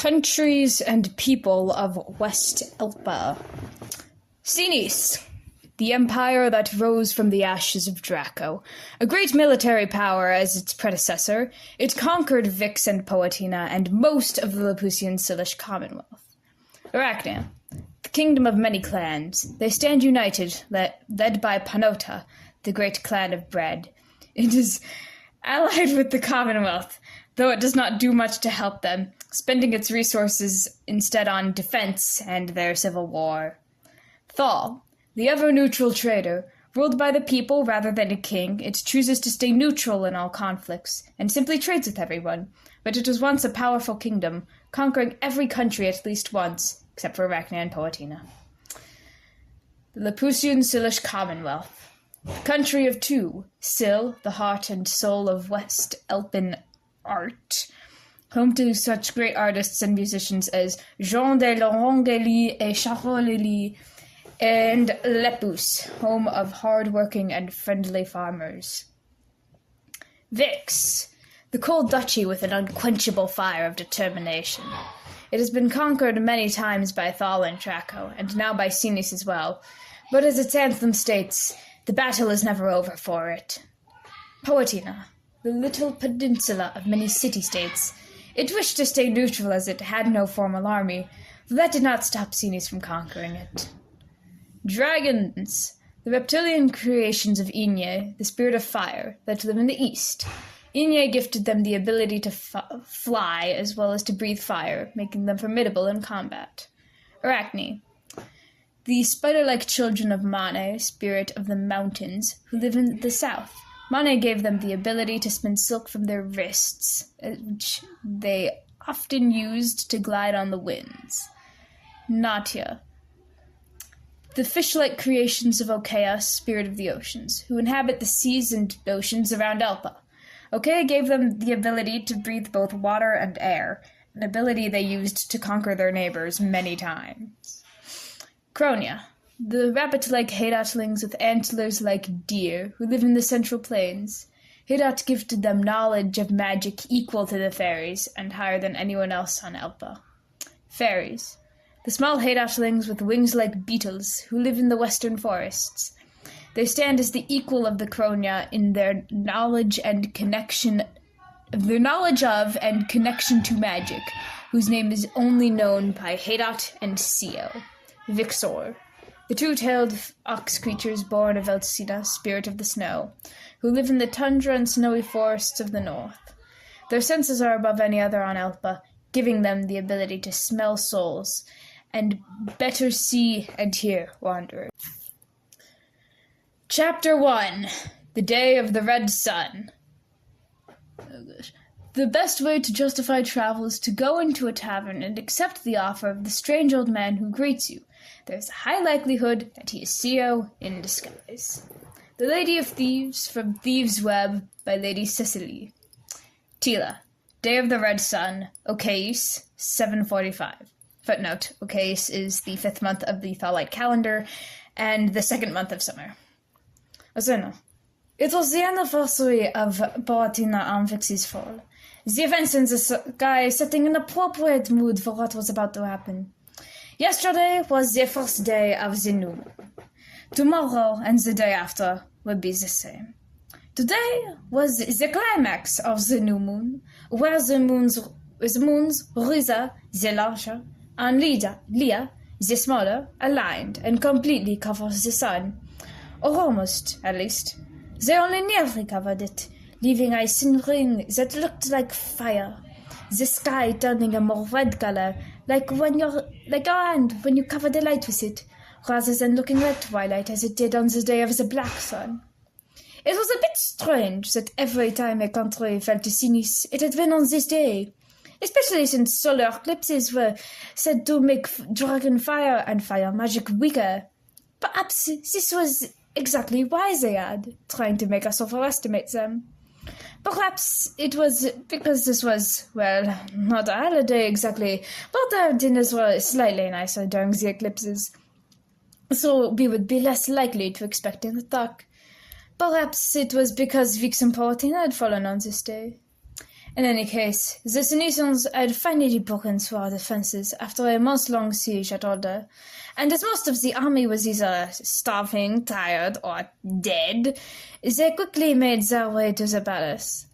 Countries and people of West Elpa. Cinnis, the empire that rose from the ashes of Draco. A great military power as its predecessor, it conquered Vix and Powatina and most of the Lepusian-Sylish Commonwealth. Arachense, the kingdom of many clans. They stand united, led by Panota, the great clan of bread. It is allied with the Commonwealth, though it does not do much to help them, spending its resources instead on defense and their civil war. Tol, the ever-neutral trader, ruled by the people rather than a king, it chooses to stay neutral in all conflicts, and simply trades with everyone. But it was once a powerful kingdom, conquering every country at least once, except for Arachense and Powatina. The Lepusian-Sylish Commonwealth. The country of two, Syl, the heart and soul of West Elpin art, home to such great artists and musicians as Jean de Lorangeli et Charoleli, and Lepus, home of hard-working and friendly farmers. Vix, the cold duchy with an unquenchable fire of determination. It has been conquered many times by Tol and Draco, and now by Cinnis as well, but as its anthem states, the battle is never over for it. Powatina, the little peninsula of many city-states. It wished to stay neutral as it had no formal army, but that did not stop Cinnis from conquering it. Dragons, the reptilian creations of Inye, the spirit of fire, that live in the east. Inye gifted them the ability to fly as well as to breathe fire, making them formidable in combat. Arachne, the spider-like children of Mane, spirit of the mountains, who live in the south. Mane gave them the ability to spin silk from their wrists, which they often used to glide on the winds. Natia, the fish-like creations of Okea, spirit of the oceans, who inhabit the seas and oceans around Elpa. Okea gave them the ability to breathe both water and air, an ability they used to conquer their neighbors many times. Cronia, the rabbit-like Haydatlings with antlers like deer, who live in the central plains. Haydat gifted them knowledge of magic equal to the fairies, and higher than anyone else on Elpa. Fairies, the small Haydatlings with wings like beetles, who live in the western forests. They stand as the equal of the Cronia in their knowledge of and connection to magic, whose name is only known by Haydat and Sio. Vixor, the two-tailed ox creatures born of Elsina, spirit of the snow, who live in the tundra and snowy forests of the north. Their senses are above any other on Elpa, giving them the ability to smell souls, and better see and hear wanderers. Chapter 1. The Day of the Red Sun. The best way to justify travel is to go into a tavern and accept the offer of the strange old man who greets you. There is a high likelihood that he is Sio in disguise. The Lady of Thieves from Thieves' Web by Lady Cecily. Tila, Day of the Red Sun, Okais, 745. Footnote, Okais is the 5th month of the Tholite calendar and the 2nd month of summer. Azuna, it was the anniversary of Powatina and Vix's fall. The events in the sky setting an appropriate mood for what was about to happen. Yesterday was the first day of the new moon. Tomorrow and the day after will be the same. Today was the climax of the new moon, where the moons Riza, the larger, and Leah, the smaller, aligned and completely covers the sun. Or almost, at least. They only nearly covered it, leaving a thin ring that looked like fire. The sky turning a more red color, like your hand when you cover the light with it, rather than looking like twilight as it did on the day of the black sun. It was a bit strange that every time a country fell to Cinnis, it had been on this day, especially since solar eclipses were said to make dragon fire and fire magic weaker. Perhaps this was exactly why they had, trying to make us overestimate them. Perhaps it was because this was, well, not a holiday exactly, but our dinners were slightly nicer during the eclipses, so we would be less likely to expect an attack. Perhaps it was because Vix and Powatina had fallen on this day. In any case, the Senescents had finally broken through our defenses after a month-long siege at Alder, and as most of the army was either starving, tired, or dead, they quickly made their way to the palace.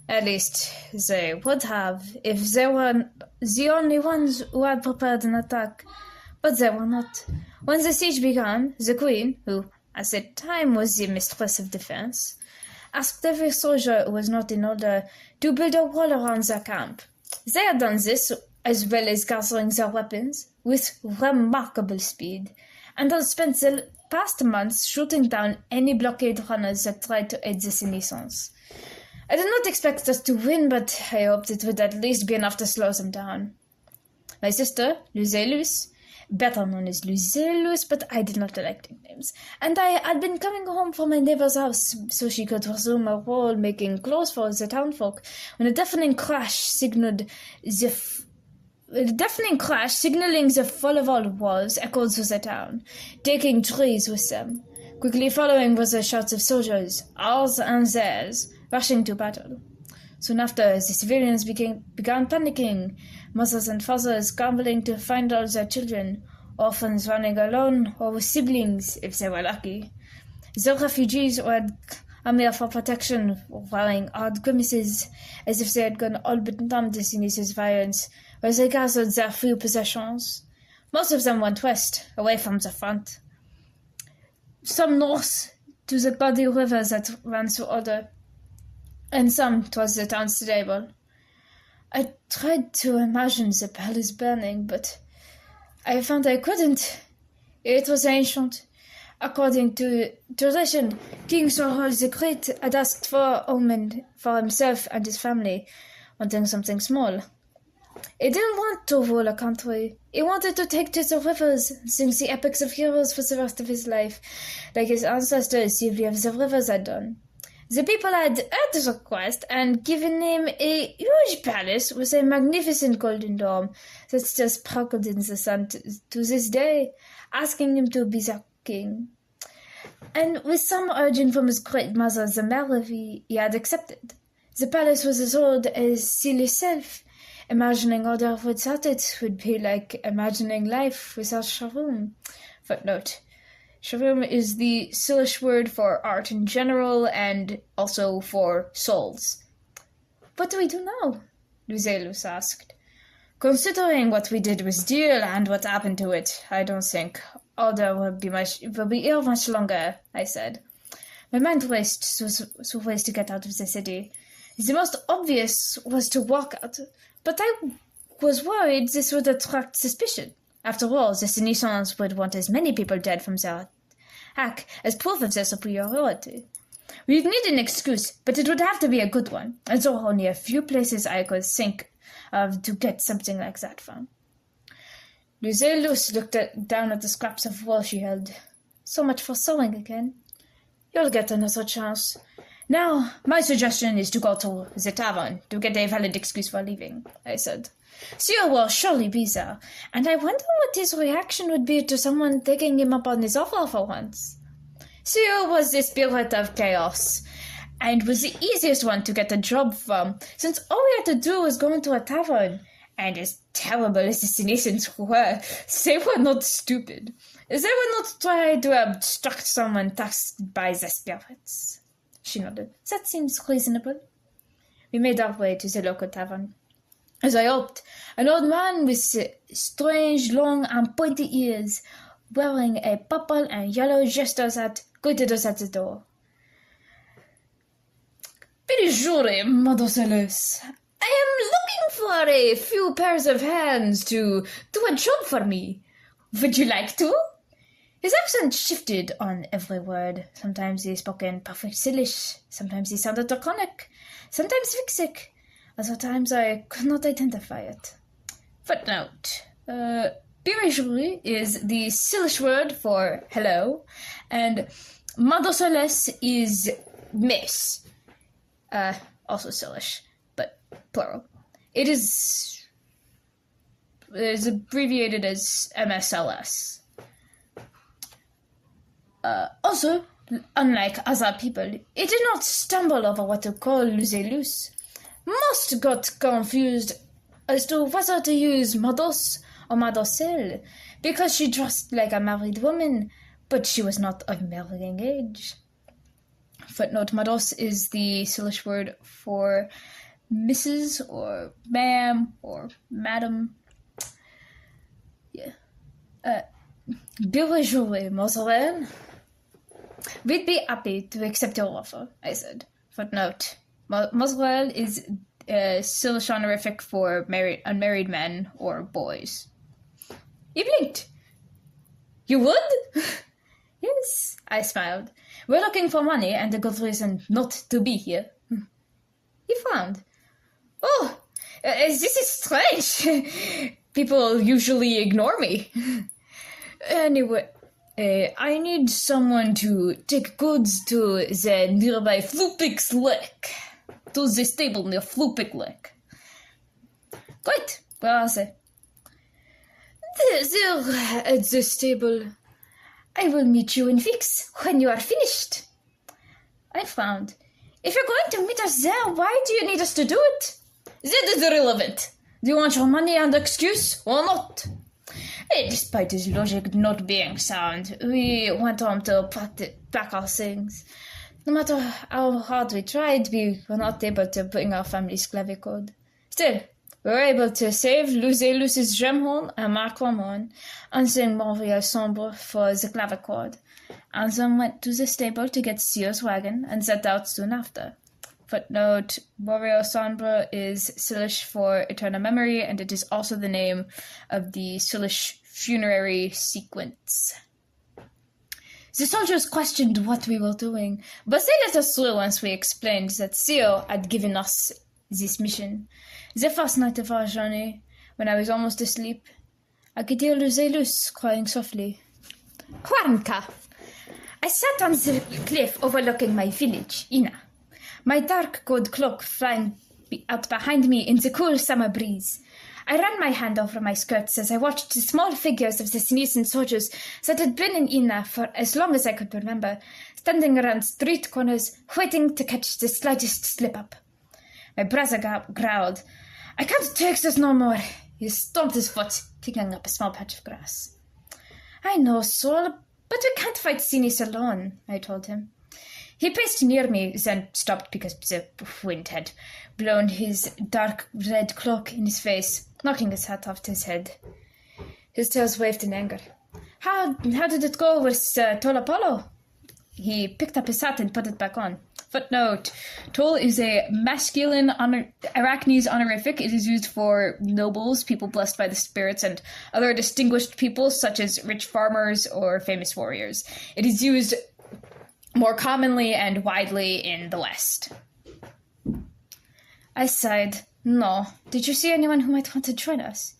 At least, they would have if they were the only ones who had prepared an attack. But they were not. When the siege began, the queen, who at the time was the mistress of defense, asked every soldier who was not in order to build a wall around their camp. They had done this, as well as gathering their weapons, with remarkable speed, and had spent the past months shooting down any blockade runners that tried to aid the Senescents. I did not expect us to win, but I hoped it would at least be enough to slow them down. My sister, Luzelus, better known as Luzelus, but I did not like nicknames, and I had been coming home from my neighbor's house so she could resume her role making clothes for the townfolk when a deafening crash signaling the fall of all walls echoed through the town, taking trees with them. Quickly following was the shouts of soldiers, ours and theirs, rushing to battle. Soon after, the civilians began panicking, mothers and fathers scrambling to find all their children, orphans running alone or with siblings if they were lucky. The refugees who had come here for protection were wearing odd grimaces, as if they had gone all but numb to Sinis's violence, where they gathered their few possessions. Most of them went west, away from the front. Some north, to the bloody river that ran through Alder, and some towards the town stable. I tried to imagine the palace burning, but I found I couldn't. It was ancient. According to tradition, King Sorhol the Great had asked for omen for himself and his family, wanting something small. He didn't want to rule a country. He wanted to take to the rivers, sing the epics of heroes for the rest of his life, like his ancestors, Sylvie of the Rivers, had done. The people had heard his request and given him a huge palace with a magnificent golden dome that still sparkled in the sun to this day, asking him to be their king. And with some urging from his great mother, the Merlevy, he had accepted. The palace was as old as Syl itself. Imagining Alder without it would be like imagining life without Sharum. Footnote. Sharum is the Sylish word for art in general and also for souls. What do we do now? Luzelus asked. Considering what we did with Deal and what happened to it, I don't think Alder will be here much longer, I said. My mind raced to ways to get out of the city. The most obvious was to walk out, but I was worried this would attract suspicion. After all, the Senescents would want as many people dead from their attack as proof of their superiority. We'd need an excuse, but it would have to be a good one, and there were only a few places I could think of to get something like that from. Luzelus looked down at the scraps of wool she held. So much for sewing again. You'll get another chance. Now, my suggestion is to go to the tavern to get a valid excuse for leaving, I said. Syl will surely be there, and I wonder what his reaction would be to someone taking him up on his offer for once. Syl was the spirit of chaos, and was the easiest one to get a job from, since all we had to do was go into a tavern. And as terrible as the Senescents were, they were not stupid. They were not trying to obstruct someone tasked by the spirits. She nodded. That seems reasonable. We made our way to the local tavern. As I hoped, an old man with strange, long, and pointy ears, wearing a purple and yellow jester's hat, greeted us at the door. Bonjour, Mademoiselle. I am looking for a few pairs of hands to do a job for me. Would you like to? His accent shifted on every word. Sometimes he spoke in perfect Sylish, sometimes he sounded draconic, sometimes Vixic. Other times I could not identify it. Footnote. Bonjour is the Sylish word for hello, and Mademoiselle is miss. Also Sylish, but plural. It is abbreviated as MSLS. Also, unlike other people, it did not stumble over what to call Luzelus. must got confused as to whether to use Mados or Madosel, because she dressed like a married woman, but she was not of marrying age. Footnote: Mados is the Sylish word for Mrs. or ma'am or madam. Yeah. Bien joué, Mademoiselle. We'd be happy to accept your offer, I said. Footnote: Mademoiselle is Sylish honorific for unmarried men or boys. He blinked. You would? Yes, I smiled. We're looking for money and a good reason not to be here. He frowned. Oh, this is strange. People usually ignore me. Anyway, I need someone to take goods to the nearby Flupix Lake. To the stable near Flupix Lake. Great, where are they? They're at the stable. I will meet you in Vix when you are finished. I frowned. If you're going to meet us there, why do you need us to do it? That is irrelevant. Do you want your money and excuse or not? Despite his logic not being sound, we went on to pack our things. No matter how hard we tried, we were not able to bring our family's clavicorde. Still, we were able to save Lucelus's gemhorn and Mark Ramon, and sing Montreal Sombre for the clavicorde, and then went to the stable to get Seal's wagon and set out soon after. Footnote: Montreal Sombre is Sylish for eternal memory, and it is also the name of the Sylish funerary sequence. The soldiers questioned what we were doing, but they let us through once we explained that Syl had given us this mission. The first night of our journey, when I was almost asleep, I could hear Lucelus crying softly. Quarnka! I sat on the cliff overlooking my village, Ina, my dark gold cloak flying out behind me in the cool summer breeze. I ran my hand over my skirts as I watched the small figures of the Synian soldiers that had been in Ina for as long as I could remember, standing around street corners, waiting to catch the slightest slip-up. My brother growled. I can't take this no more. He stomped his foot, kicking up a small patch of grass. I know, Sol, but we can't fight Synis alone, I told him. He paced near me, then stopped because the wind had blown his dark red cloak in his face, knocking his hat off his head. His tails waved in anger. How did it go with Tol Apollo? He picked up his hat and put it back on. Footnote: Tol is a masculine Arachnes honorific. It is used for nobles, people blessed by the spirits, and other distinguished people such as rich farmers or famous warriors. It is used more commonly and widely in the West. I sighed. No. Did you see anyone who might want to join us?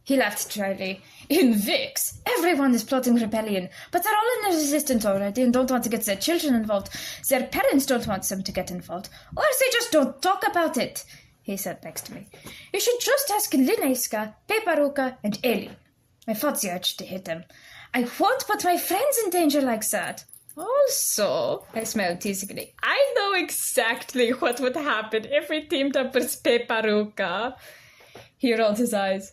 He laughed dryly. In Vix, everyone is plotting rebellion, but they're all in the resistance already and don't want to get their children involved. Their parents don't want them to get involved, or they just don't talk about it. He sat next to me. You should just ask Lineska, Peparuka, and Eli. I fought the urge to hit them. I won't put my friends in danger like that. Also, I smiled teasingly, I know exactly what would happen if we teamed up with Peparuka. He rolled his eyes.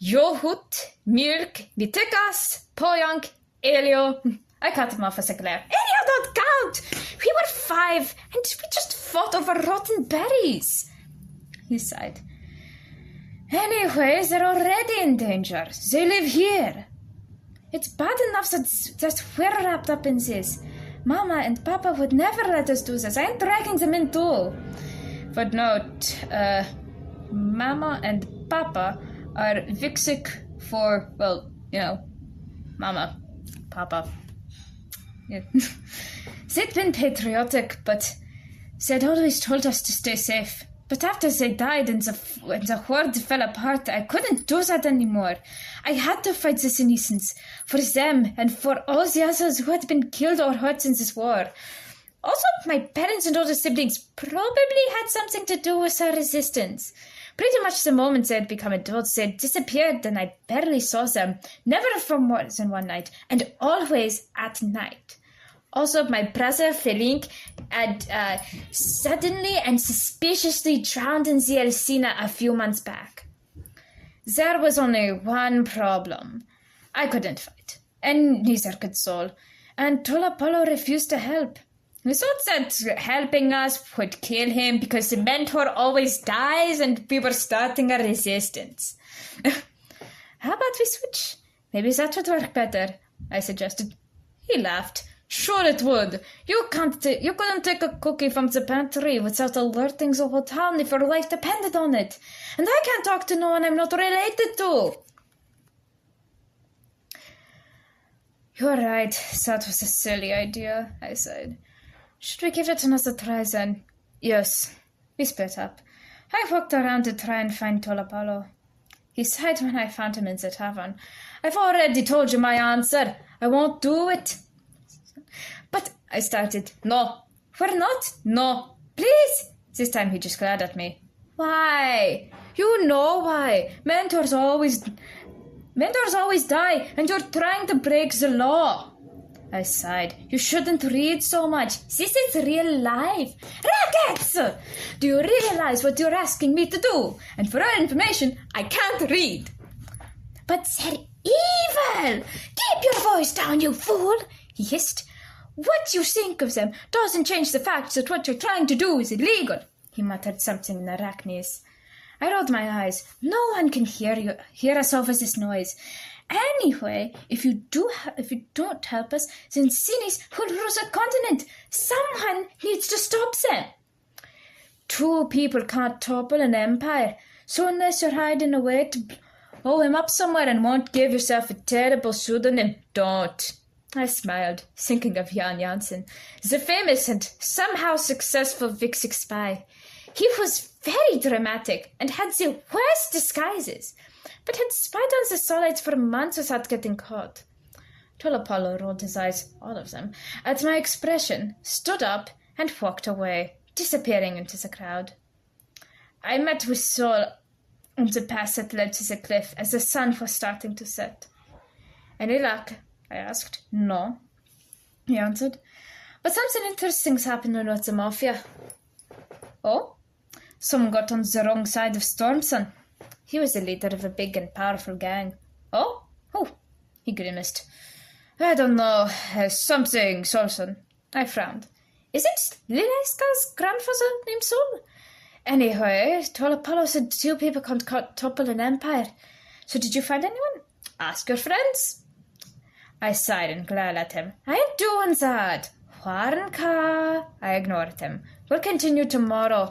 Yohut, Mirk, Vitekas, Poyank, Elio. I cut him off as a glare. Elio don't count! We were 5, and we just fought over rotten berries. He sighed. Anyway, they're already in danger. They live here. It's bad enough that we're wrapped up in this. Mama and Papa would never let us do this. I'm dragging them in too. Footnote, Mama and Papa are Vixic for, well, you know, Mama, Papa. Yeah. They'd been patriotic, but they'd always told us to stay safe. But after they died and the horde fell apart, I couldn't do that anymore. I had to fight the Senescents, for them and for all the others who had been killed or hurt in this war. Also, my parents and older siblings probably had something to do with our resistance. Pretty much the moment they had become adults, they had disappeared and I barely saw them, never for more than one night, and always at night. Also, my brother Felink had suddenly and suspiciously drowned in the Alcina a few months back. There was only one problem. I couldn't fight, and neither could Sol, and Tol Apollo refused to help. We thought that helping us would kill him because the mentor always dies and we were starting a resistance. How about we switch? Maybe that would work better, I suggested. He laughed. Sure it would. You couldn't take a cookie from the pantry without alerting the whole town if your life depended on it. And I can't talk to no one I'm not related to. You're right. That was a silly idea, I said. Should we give it another try then? Yes. We split up. I walked around to try and find Tol Apollo. He sighed when I found him in the tavern. I've already told you my answer. I won't do it. But I started. No. We're not? No. Please. This time he just glared at me. Why? You know why. Mentors always die, and you're trying to break the law. I sighed. You shouldn't read so much. This is real life. Rackets! Do you realize what you're asking me to do? And for your information, I can't read. But they're evil! Keep your voice down, you fool! He hissed. What you think of them doesn't change the fact that what you're trying to do is illegal. He muttered something in Arachense. I rolled my eyes. No one can hear us over this noise. Anyway, if you don't help us, then Cinnis will lose a continent. Someone needs to stop them. Two people can't topple an empire. So unless you're hiding away to blow him up somewhere and won't give yourself a terrible pseudonym, don't. I smiled, thinking of Jan Jansen, the famous and somehow successful Vix spy. He was very dramatic and had the worst disguises, but had spied on the solids for months without getting caught. Tol Apollo rolled his eyes, all of them, at my expression, stood up, and walked away, disappearing into the crowd. I met with Sol on the path that led to the cliff as the sun was starting to set. Any luck? I asked. No, he answered. But something interesting's happening with the Mafia. Oh? Someone got on the wrong side of Stormson. He was the leader of a big and powerful gang. Oh? Oh, he grimaced. I don't know, something Solson. I frowned. Is it Lileiska's grandfather named Sol? Anyway, Tol Apollo said two people can't topple an empire. So did you find anyone? Ask your friends. I sighed and glared at him. I ain't doing that. Warnka. I ignored him. We'll continue tomorrow.